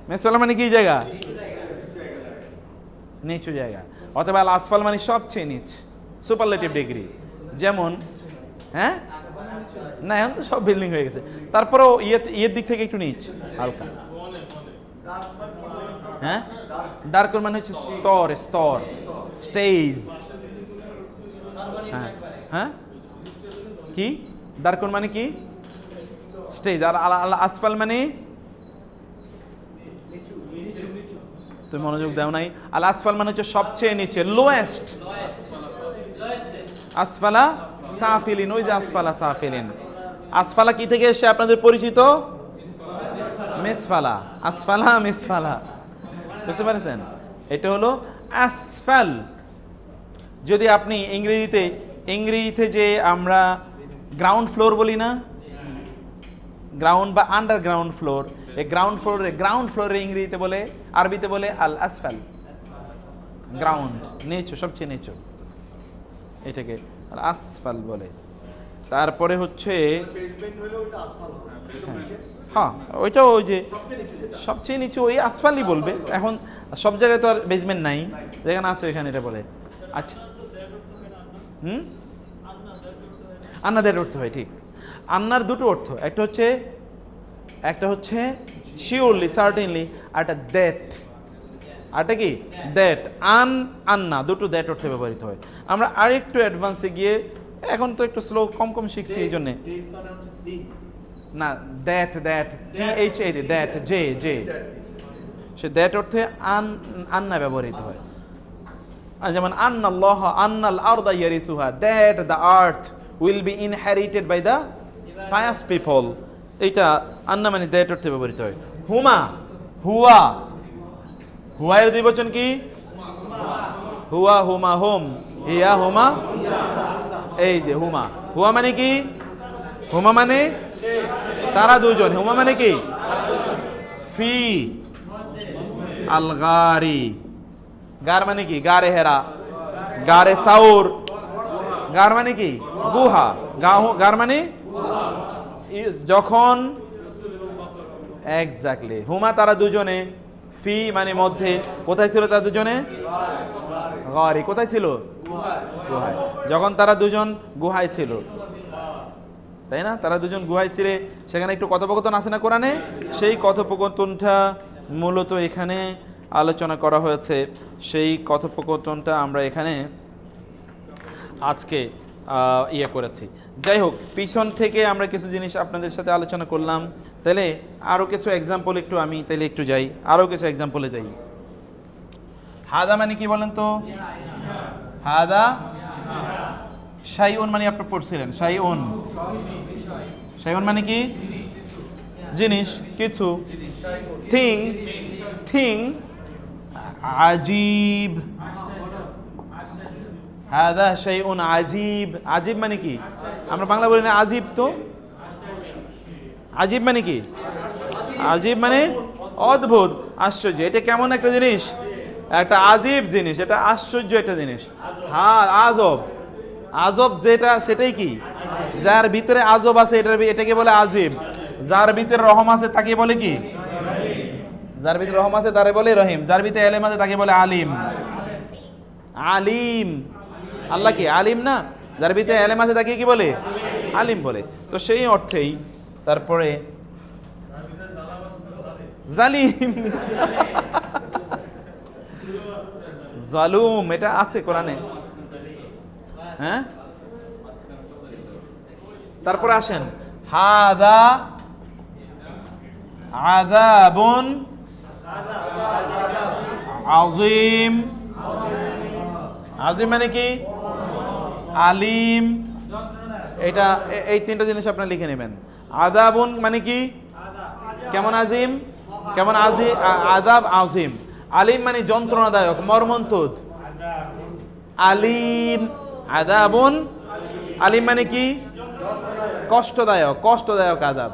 মেসফালা মানে কি জায়গা? নিচু জায়গা। অথবা আল আসফাল মানে সবচেয়ে নিচ, সুপারলেটিভ ডিগ্রি। যেমন হ্যাঁ, না এখন তো সব বিল্ডিং হয়ে গেছে, তারপরেও ইয়ের দিক থেকে একটু নিচ হালকা। হ্যাঁ, ডার্কর মানে হচ্ছে স্তর, স্তর, স্টেজ। হ্যাঁ হ্যাঁ, কি ডার্কর মানে কি? স্টেজ। আর আল আসফাল মানে, তুমি মনোযোগ দাও নাই। আল আসফাল মানে হচ্ছে সবচেয়ে নিচে, লোয়েস্ট। আসফালা সাফিলিন, ওই যে আসফালা সাফিলিন। আসফালা কি থেকে এসে আপনাদের পরিচিত? মিসফালা। আসফালা মিসফালা, বুঝতে পারছেন? এটা হলো আসফাল। যদি আপনি ইংরেজিতে যে আমরা গ্রাউন্ড ফ্লোর বলি না, গ্রাউন্ড বা আন্ডারগ্রাউন্ড ফ্লোর, এই গ্রাউন্ড ফ্লোরে ইংরেজিতে বলে, আরবিতে বলে আল আসফাল। গ্রাউন্ড, নিচু, সবচেয়ে নিচু, এটাকে আল আসফাল বলে। তারপরে হচ্ছে হ্যাঁ, ওইটা ওই যে সবচেয়ে নিচু, ওই আসফালই বলবে। এখন সব জায়গায় তো আর বেসমেন্ট নাই, যেখানে আছে ওইখানে এটা বলে। আচ্ছা, আন্নাদের অর্থ হয়, ঠিক। আন্নার দুটো অর্থ, একটা হচ্ছে শিওরলি, সার্টেনলি, আর একটা দ্যাট। আরটা কি? দ্যাট। আন্না, দুটো দ্যাট অর্থে ব্যবহৃত হয়। আমরা আরেকটু অ্যাডভান্সে গিয়ে, এখন তো একটু স্লো, কম শিখছি এই জন্যে। না, দ্যাট, THA, দ্যাট, জে, সে দ্যাট অর্থে আন্না ব্যবহৃত হয়। যেমন আন্নাল্লাহ, আন্নাল আরদা ইয়ারিসুহা, that the earth will be inherited by the pious people. এইটা আন্না মানে দ্যাট অর্থে ব্যবহৃত হয়। হুমা, হুয়া এর দ্বিবচন কি? হুয়া, হুমা, হোম, হিয়া, হুমা, এই যে হুয়া মানে কি? হুমা মানে তারা দুজন। হুমা মানে কি? ফি আল গারি, গার মানে কি? গারে হেরা, গারে সাউর। গার মানে কি? গুহা। গার মানে যখন, এক্স্যাক্টলি। হুমা তারা দুজনে, ফি মানে মধ্যে। কোথায় ছিল তারা দুজনে? গারি। কোথায় ছিল? গুহায়। যখন তারা দুজন গুহায় ছিল, তাই না? তারা দুজন গুহায় ছিল, সেখানে একটু কথোপকথন আছে না কোরআনে? সেই কথোপকথনটা মূলত এখানে আলোচনা করা হয়েছে। সেই কথোপকথনটা আমরা এখানে আজকে করেছি। যাই হোক, পিছন থেকে আমরা কিছু জিনিস আপনাদের সাথে আলোচনা করলাম। তাহলে আরও কিছু এক্সাম্পল একটু যাই, আরও কিছু এক্সাম্পলে যাই। হাদা মানে কি বলেন তো? হাদা শাইউন মানে আপনি পড়ছিলেন, শাইউন মানে কি? জিনিস, কিছু। থিং, আজীব। হাদা শাইউন আজীব। আজীব মানে কি? আমরা বাংলা বলি না আজীব? তো আজীব মানে কি? আজীব মানে অদ্ভুত, আশ্চর্য। এটা কেমন একটা জিনিস? একটা আজীব জিনিস, এটা আশ্চর্য একটা জিনিস। হ্যাঁ, আজব যেটা, সেটাই কি? যার ভিতরে আজব আছে, এটাকে বলে আজীব। যার ভিতরে রহম আছে তাকে বলে কি? যার ভিতরে রহম আছে তারে বলে রহিম। যার ভিতরে এলেম আছে তাকে বলে আলিম। আল্লাহ কি আলিম না? যার ভিতরে এলেম আছে তাকে কি বলে? আলিম বলে। তো সেই অর্থেই তারপরে জালিম, জালুম, এটা আছে কোরআনে। হ্যাঁ, তারপরে আসেন, হাদা আযাবুন আযীম। আযীম মানে কি? আলিম। এটা, এই তিনটা জিনিস আপনারা লিখে নেবেন। আযাবুন মানে কি? কেমন আযীম? আযাব আযীম। আলিম মানে যন্ত্রণাদায়ক, মর্মন্তুদ। আলিম, আযাবুন। আলিম মানে কি? কষ্টদায়ক আযাব।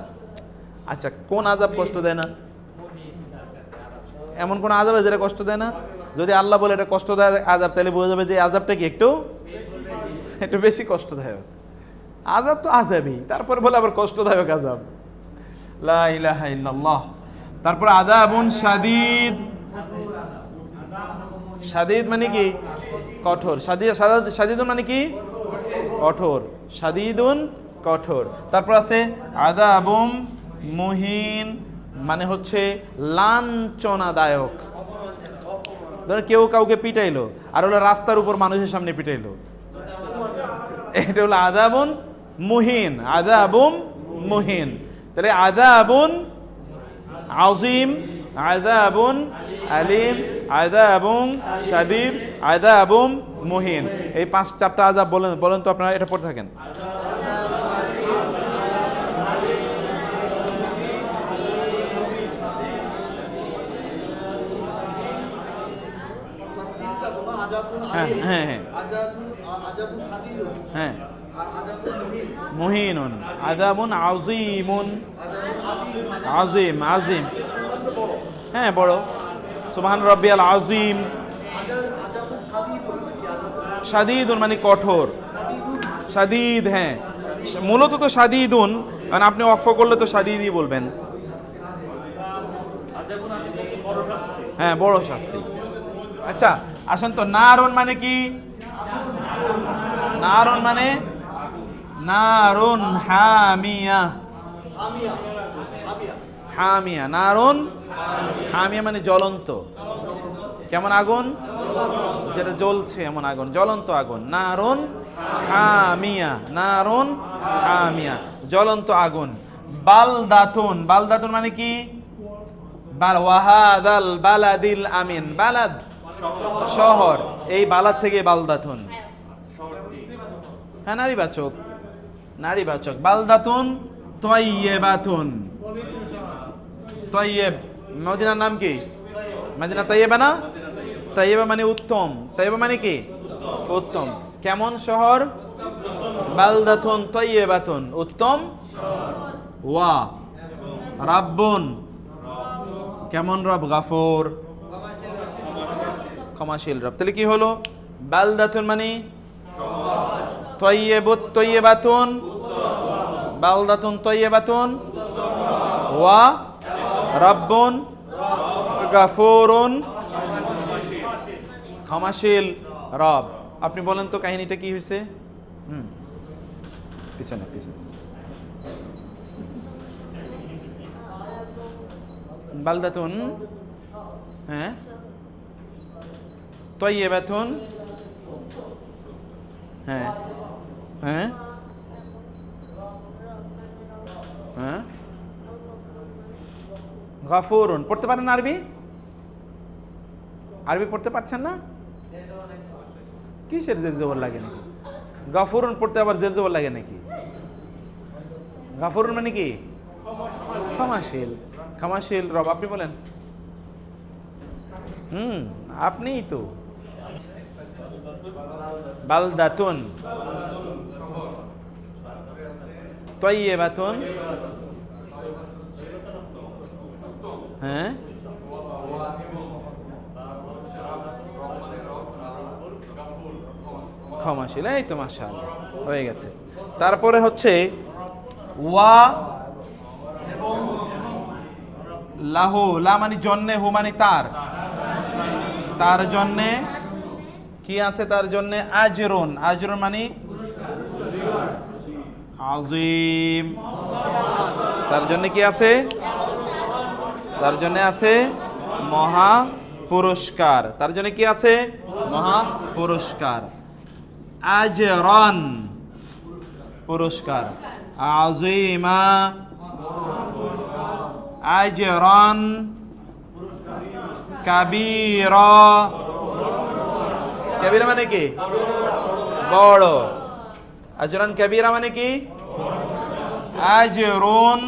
আচ্ছা, কোন আযাব কষ্ট দেয় না? এমন কোন আযাব যেটা কষ্ট দেয় না? যদি আল্লাহ বলে এটা কষ্টদায়ক আযাব, তাহলে বোঝা যাবে যে আযাবটা কি একটু বেশি কষ্টদায়ক। আযাব তো আযাবই, তারপর বলে আবার কষ্টদায়ক আযাব। লা ইলাহা ইল্লাল্লাহ। তারপর আযাবুন শাদীদ, শাদীদ মানে কি কঠোর, শাদীদুন মানে কি কঠোর, শাদীদুন কঠোর। তারপর আছে আযাবুম মুহিন মানে হচ্ছে লাঞ্ছনাদায়ক। ধরো কেউ কাউকে পিটাইলো আর হলো রাস্তার উপর মানুষের সামনে পিটাইলো, এটা হলো আযাবুন মুহিন, আযাবুম মুহিন। তাহলে আযাবুন আযীম, আযাবুন আলীম, আযাবুন শাদীদ, আযাবুম মুহিন। এই 4টা আযাব বলেন তো আপনারা, এটা পড়ে থাকেন। হ্যাঁ হ্যাঁ হ্যাঁ, মুহিনুন, আযাবুন আযীমুন, আযীম আযীম, হ্যাঁ বড়, সুবহান রাব্বিয়াল আযীম। শাদীদুন মানে কঠোর, শাদীদ, হ্যাঁ মূলত তো শাদীদুন, কারণ আপনি ওয়াকফ করলে তো শাদীদই বলবেন, হ্যাঁ বড় শাস্তি। আচ্ছা আসেন তো, নারুন মানে কি? নারুন মানে নারুন হামিয়া, হামিয়া, নারুন হামিয়া মানে জ্বলন্ত, কেমন আগুন? যেটা জ্বলছে এমন আগুন, জ্বলন্ত আগুন। নারুন হামিয়া, নারুন হামিয়া, জ্বলন্ত আগুন। বালদাতুন, বালদাতুন মানে কি? ওয়াহাদাল বালাদিল আমিন, বালাদ শহর, এই বালাদ থেকে বালদাতুন, হ্যাঁ নারীবাচক, নারীবাচক। বালদাতুন তাইয়্যিবাতুন, তাইয়্যিব, মদিনার নাম কি? মদিনা তাইয়্যিবা না? তাইয়্যিবা মানে উত্তম, তাইয়্যিবা মানে কি উত্তম। কেমন শহর? বালদাতুন তাইয়্যিবাতুন, উত্তম। ওয়া রাব্বুন, কেমন রব? গাফুর, ক্ষমাশীল রব। তাহলে কি হলো? বালদাতুন মানে তাইয়্যিবাতুন, বালদাতুন তাইয়্যিবাতুন, ওয়া রাব্বুন গাফুরুন, ক্ষমাশীল রব। আপনি বলেন তো কাহিনীটা কি হয়েছে? পিছনে পিছনে, বালদাতুন, হ্যাঁ তাইয়্যিবাতুন, হ্যাঁ হ্যাঁ হ্যাঁ, গাফুরুন। পড়তে পারেন আরবি? আরবি পড়তে পারছেন না? কিসের জের জবর লাগে নাকি? গাফুরুন পড়তে আবার জের জবর লাগে নাকি? গাফুরুন মানে কি? ক্ষমাশীল, ক্ষমাশীল রব। আপনি বলেন। আপনিই তো। বালদাতুন তাইয়্যিবাতুন, হ্যাঁ ক্ষমাশীল, এই তো মাশাআল্লাহ হয়ে গেছে। তারপরে হচ্ছে ওয়া লাহু, লা মানে জন্যে, হু মানে তার, তার জন্যে কি আছে? তার জন্যে আজরুন, আজরুন মানে আযীম, তার জন্য কি আছে? তার জন্য আছে মহা পুরস্কার, তার জন্য কি আছে? মহা পুরস্কার। আজরান পুরস্কার, আযীমা আজরান, কাবীরা, কাবীরা মানে কি? বড়। আজরান কাবীরা মানে কি? আজরুন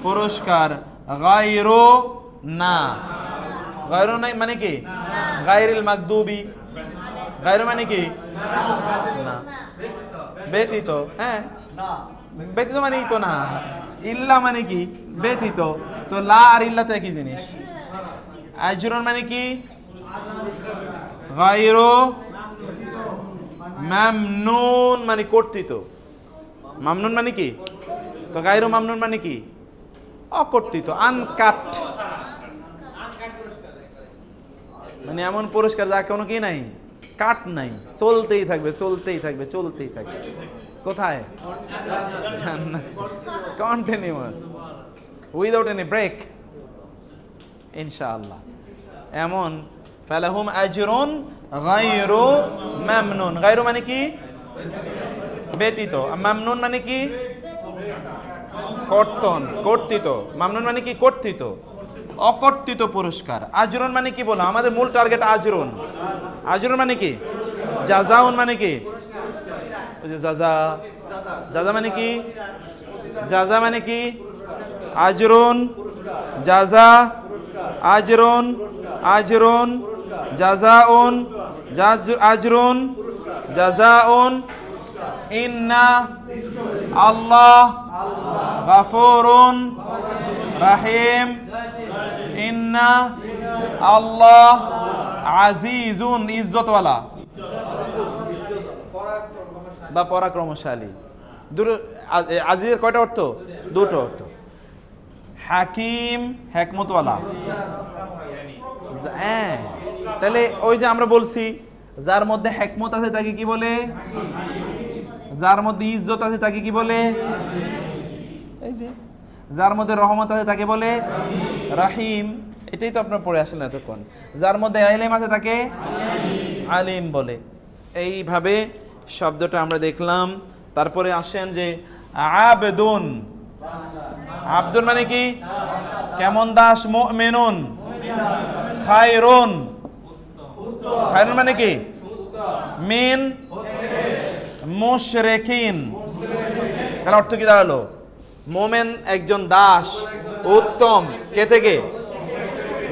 পুরস্কার, গায়রু না, গায়রু নাই মানে কি? গায়রিল মাগদুবি, গায়রু মানে কি? না, ব্যতীত, হ্যাঁ ব্যতীত মানেই তো না, ইল্লা মানে কি? ব্যতীত, তো লা আর ইল্লা তো একই জিনিস। আজরুন মানে কি? গায়রু মামনুন মানে কর্তৃত, মামনুন মানে কি? তো গায়রু মামনুন মানে কি? অকর্তৃত, আনকাট, মানে এমন পুরস্কার যা কোনো কি নাই, কাট নাই, চলতেই থাকবে চলতেই থাকবে চলতেই থাকবে। কোথায়? জান্নাত, কন্টিনিউয়াস, উইদাউট এনি ব্রেক, ইনশাআল্লাহ। এমন ফালাহুম আজরুন গায়রু মামনুন। গায়রু মানে কি? ব্যতীত। মামনুন মানে কি? কর্তন, কর্তৃত। মামনুন মানে কি? কর্তৃত, অকর্তৃত পুরস্কার। আজরুন মানে কি বলো? আমাদের মূল টার্গেট আজরুন। আজরুন মানে কি? জাযাউন মানে কি? জাযা, জাযা মানে কি? জাযা মানে কি? আজরুন, জাযা, আজরুন, আজরুন, জাযাউন, আজরুন, জাযাউন। ইন্না আল্লাহ গাফুরুন রাহিম। ইন্না আল্লাহ আজিজুন, ইজ্জতওয়ালা বা পরাক্রমশালী। দুটো। আজিজের কয়টা অর্থ? দুটো অর্থ। হাকিম, হিকমতওয়ালা। হ্যাঁ, তাহলে ওই যে আমরা বলছি যার মধ্যে হিকমত আছে তাকে কি বলে? যার মধ্যে ইজ্জত আছে তাকে কি বলে? এই যে যার মধ্যে রহমত আছে তাকে বলে রাহিম। এটাই তো আপনার পড়ে আসেন এতক্ষণ। যার মধ্যে ইলম আছে তাকে আলিম বলে। এইভাবে শব্দটা আমরা দেখলাম। তারপরে আসেন যে আবদুন। আবদুন মানে কি? কেমন দাস? মুমিনুন, খায়রুন। খায়রুন মানে কি? মিন মুশরিকিন। তার অর্থ কি দাঁড়ালো? মোমেন একজন দাস, উত্তম। কে থেকে?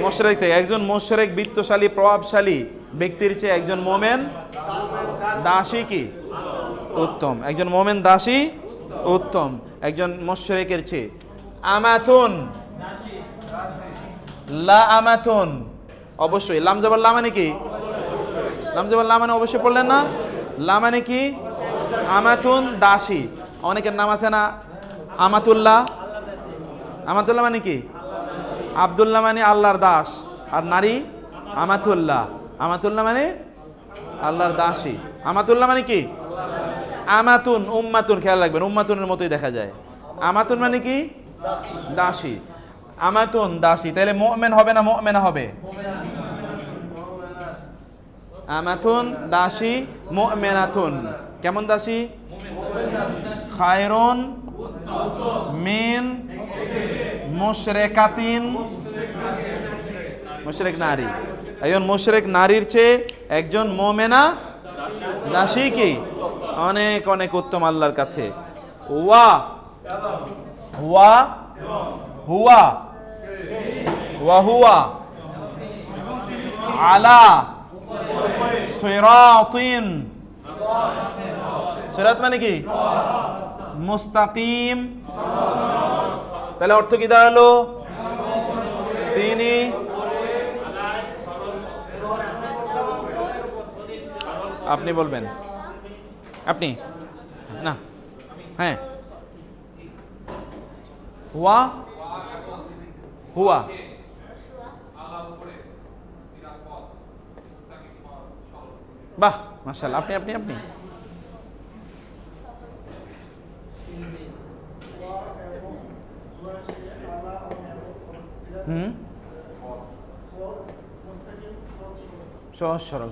মুশরিক থেকে। একজন মুশরিক বিত্তশালী প্রভাবশালী ব্যক্তির চেয়ে একজন মোমেন দাসী কি? উত্তম। একজন মোমেন দাসী উত্তম একজন মুশরিকের চেয়ে। আমাতুন, লা আমাতুন, অবশ্যই। লাম জবর লা মানে কি? লাম জবর লা মানে অবশ্যই পড়লেন না? লা মানে কি? আমাতুন, দাসী। অনেকের নাম আছে না আমাতুল্লাহ। আমাতুল্লাহ মানে কি? আব্দুল্লাহ মানে আল্লাহর দাস, আর নারী আমাতুল্লাহ। আমাতুল্লাহ মানে আল্লাহর দাসী। আমাতুল্লাহ মানে কি? আমাতুন, উম্মাতুন, খেয়াল রাখবেন, উম্মাতুনের মতোই দেখা যায়। আমাতুন মানে কি? দাসী। আমাতুন, দাসী। তাহলে মুমিন হবে না মুমিনা হবে? আমাতুন, দাসী। মুমিনাতুন, কেমন দাসী? খায়রুন মিন মুশরিকাতিন। মুশরিক নারী। একজন মুশরিক নারীর চেয়ে একজন মুমিনা দাসী কি? অনেক অনেক উত্তম আল্লাহর কাছে। ওয়া ওয়া হুয়া ওয়া হুয়া আলা সিরাতিন। সিরাত মানে কি? মুস্তাকিম। তাহলে অর্থ কি দাঁড়ালো? তিনি আপনি বলবেন। আপনি না, হ্যাঁ। হুয়া হুয়া বাহ, মাশাআল্লাহ। আপনি আপনি আপনি সহজ সরল।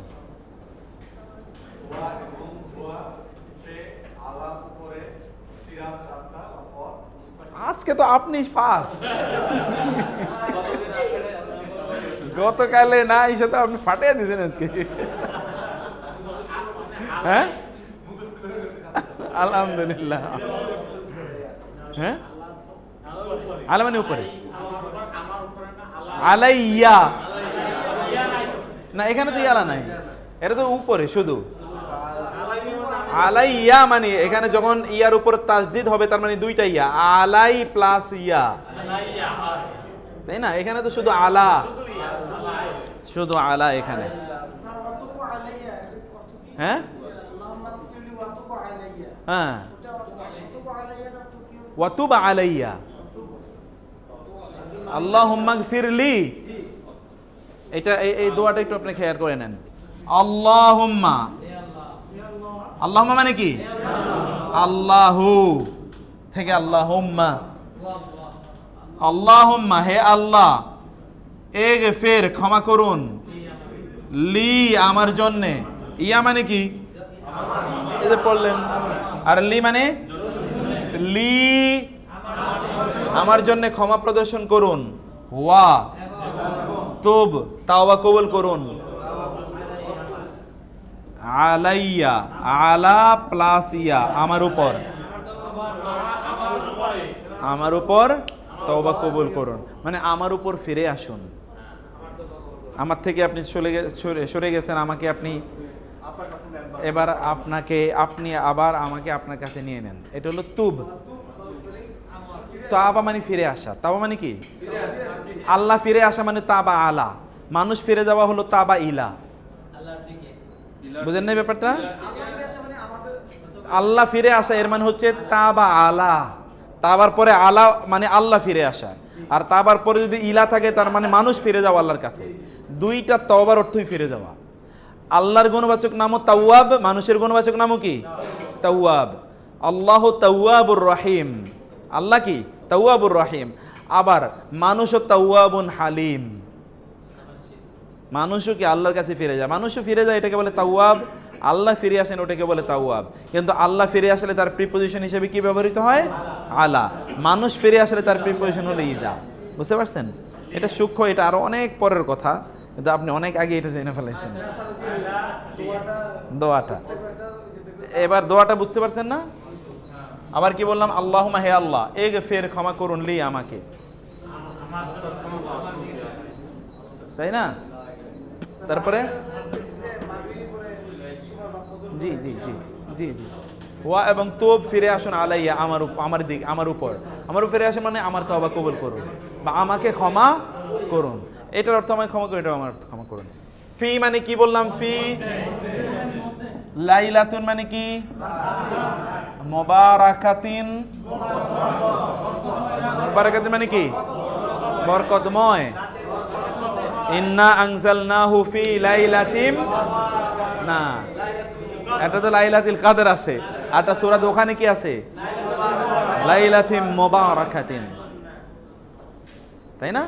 আজকে তো আপনি ফার্স্ট। গতকালে না এসে তো আপনি ফাটিয়ে দিয়েছেন আজকে। হ্যাঁ, আলহামদুলিল্লাহ। হ্যাঁ, আলা মানে উপরে, আলাইয়া না, এখানে তো ইয়ালা নাই, এটা তো উপরে শুধু। আলাইয়া মানে এখানে যখন ইয়ার উপর তাসদিদ হবে তার মানে দুইটা ইয়া, আলাই প্লাস ইয়া, তাই না? এখানে তো শুধু আলা, শুধু আলা এখানে। হ্যাঁ হ্যাঁ, ওয়াতুব আলাইয়া। আল্লাহুম্মা গফিরলি, এটা এই দোয়াটা একটু আপনি খেয়াল করে নেন। আল্লাহুম্মা, আল্লাহুম্মা মানে কি? আল্লাহু থেকে আল্লাহুম্মা, আল্লাহুম্মা হে আল্লাহ, ইগফির ক্ষমা করুন, লি আমার জন্যে, ইয়া মানে কি? এই যে পড়লেন, আর লি মানে লি আমার জন্য ক্ষমা প্রদর্শন করুন, ওয়া তুব তাওবা কবুল করুন, আলাইয়া আলা প্লাস ইয়া আমার উপর, আমার উপর তওবা কবুল করুন, মানে আমার উপর ফিরে আসুন। আমার থেকে আপনি সরে গেছেন, আমাকে আপনি এবার আপনি আবার আমাকে আপনার কাছে নিয়ে নেন। এটা হলো তুব। তাবা মানে ফিরে আসা। তাবা মানে কি? আল্লাহ ফিরে আসা মানে তাবা আলা। মানুষ ফিরে যাওয়া হলো তাবা ইলা। বুঝেন না ব্যাপারটা? আল্লাহ ফিরে আসা এর মানে হচ্ছে তাবা আলা। তাবার পরে আলা মানে আল্লাহ ফিরে আসা, আর তাবার পরে যদি ইলা থাকে তার মানে মানুষ ফিরে যাওয়া আল্লাহর কাছে। দুইটা তওবার অর্থই ফিরে যাওয়া। আল্লাহর গুণবাচক নামও তাওয়াব, মানুষের গুণবাচক নামও কি? তাওয়াব। আল্লাহ তাওয়াবুর রহিম। আল্লাহ কি? তাওয়াবুর রহিম। আবার মানুষও তাওয়াবুন হালিম। মানুষও কি আল্লাহর কাছে ফিরে যায়, মানুষও ফিরে যায়, এটাকে বলে তাওয়াব। আল্লাহ ফিরে আসেন, ওটাকে বলে তাওয়াব। কিন্তু আল্লাহ ফিরে আসলে তার প্রিপোজিশন হিসেবে কি ব্যবহৃত হয়? আলা। মানুষ ফিরে আসলে তার প্রিপোজিশন হলো ইদা। বুঝতে পারছেন? এটা সূক্ষ্ম, এটা আরো অনেক পরের কথা, কিন্তু আপনি অনেক আগে এটা জেনে ফেলাইছেন। দোয়াটা এবার দোয়াটা বুঝতে পারছেন না? আবার কি বললাম? আল্লাহুম্মা হে আল্লাহ, ইগফির ক্ষমা করুন, লি আমাকে, তাই না? তারপরে জি জি জি জি জি ওয়া এবং তোব ফিরে আসুন, আলাইয়া আমার উপর ফিরে আসুন মানে আমার তওবা কবুল করুন বা আমাকে ক্ষমা করুন। এটার অর্থ আমাকে ক্ষমা করুন, এটা আমার ক্ষমা করুন। ফি মানে কি বললাম? ফি। লাইলাতুন মানে কি? মুবারাকাতিন। মুবারাকাতিন মানে কি? বরকতময়। ইন্না আনজালনাহু ফি লাইলাতিন, না এটা তো লাইলাতুল কদর আছে, আরটা সূরা ওখানে কি আছে? লাইলাতিন মুবারাকাতিন, তাই না?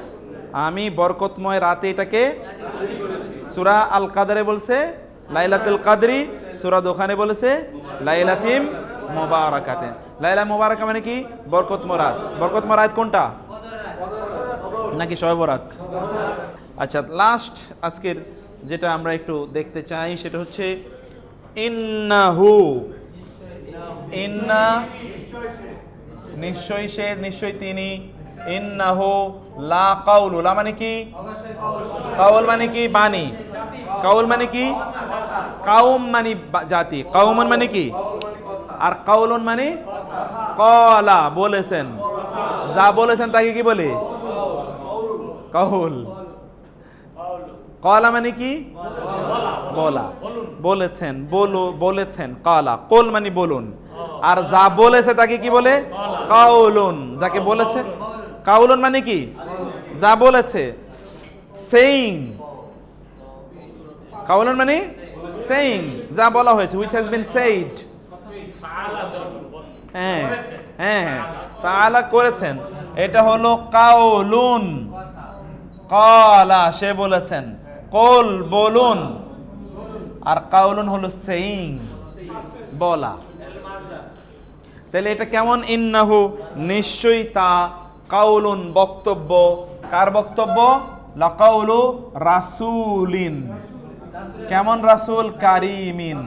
আমি বরকতময় রাতে, এটাকে সূরা আল কদরে বলছে লাইলাতুল কদরি, সূরা ওখানে বলেছে লাইলাতিন মুবারাকাতিন। লাইলা মুবারাকা মানে কি? বরকতময় রাত। বরকতময় রাত কোনটা? নাকি শবে বরাত? আচ্ছা, লাস্ট আজকের যেটা আমরা একটু দেখতে চাই সেটা হচ্ছে ইন্নাহু। ইন্না নিশ্চয়ই সে, নিশ্চয়ই তিনি। ইন্নাহু লা কাউলু, লা মানে কি? কাউল মানে কি? বাণী। কাউল মানে কি? কাউম মানে জাতি। কাউমন মানে কি? আর কাউলুন মানে কলা, বলেছেন। যা বলেছেন তাকে কি বলে? কাউল। কলা মানে কি? বলা, বলেছেন, বলেছেন। কালা, কোল মানে বলুন। আর যা বলেছে তাকে কি বলে? কাউলুন। যাকে বলেছে। কাউলুন মানে কি? যা বলেছে, সেইং। কাউলুন মানে সেইং, যা বলা হয়েছে, which has been said। হ্যাঁ হ্যাঁ, ফাআলা করেছেন, এটা হলো কাউলুন। কালা সে বলেছেন, কোল বলুন, আর কাউলুন হলো সেইং, বলা। তাহলে এটা কেমন? ইন্নাহু নিশ্চয়ই তা, কাউলুন বক্তব্য। কার বক্তব্য? লাকাউলু রাসূলিন। কেমন রাসূল? কারিমিন।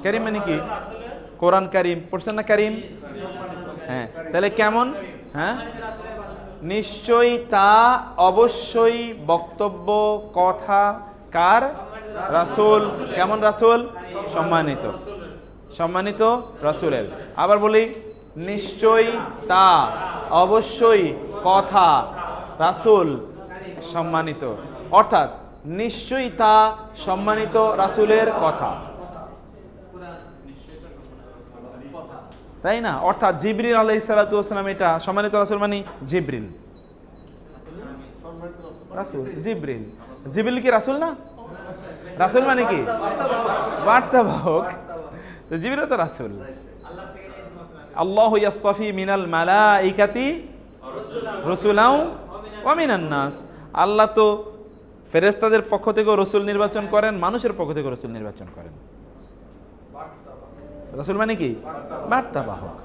কারিম মানে কি? কোরআন কারিম পড়ছেন না? কারিম, হ্যাঁ। তাহলে কেমন? হ্যাঁ, নিশ্চয়ই তা, অবশ্যই বক্তব্য, কথা। কার? রাসূল। কেমন রাসূল? সম্মানিত, সম্মানিত রাসূলের। আবার বলি, নিশ্চয়ই তা, অবশ্যই কথা, রাসূল সম্মানিত। অর্থাৎ নিশ্চয়ই তা সম্মানিত রাসূলের কথা, তাই না? অর্থাৎ জিবরিল আলাইহিস সালাতু ওয়াস সালাম, এটা সম্মানিত রাসূল মানে জিবরিল। রাসূল জিবরিল। জিবরিল কি রাসূল না? রাসূল মানে কি? বার্তাবাহক। তো জিবরিল তো রাসূল। আল্লাহু ইয়াসতাফি মিনাল মালাইকাতি রাসূলাও ওয়া মিনান নাস। আল্লাহ তো ফেরেশতাদের পক্ষ থেকে রাসূল নির্বাচন করেন, মানুষের পক্ষ থেকে রাসূল নির্বাচন করেন। রাসূল মানে কি? বার্তাবাহক।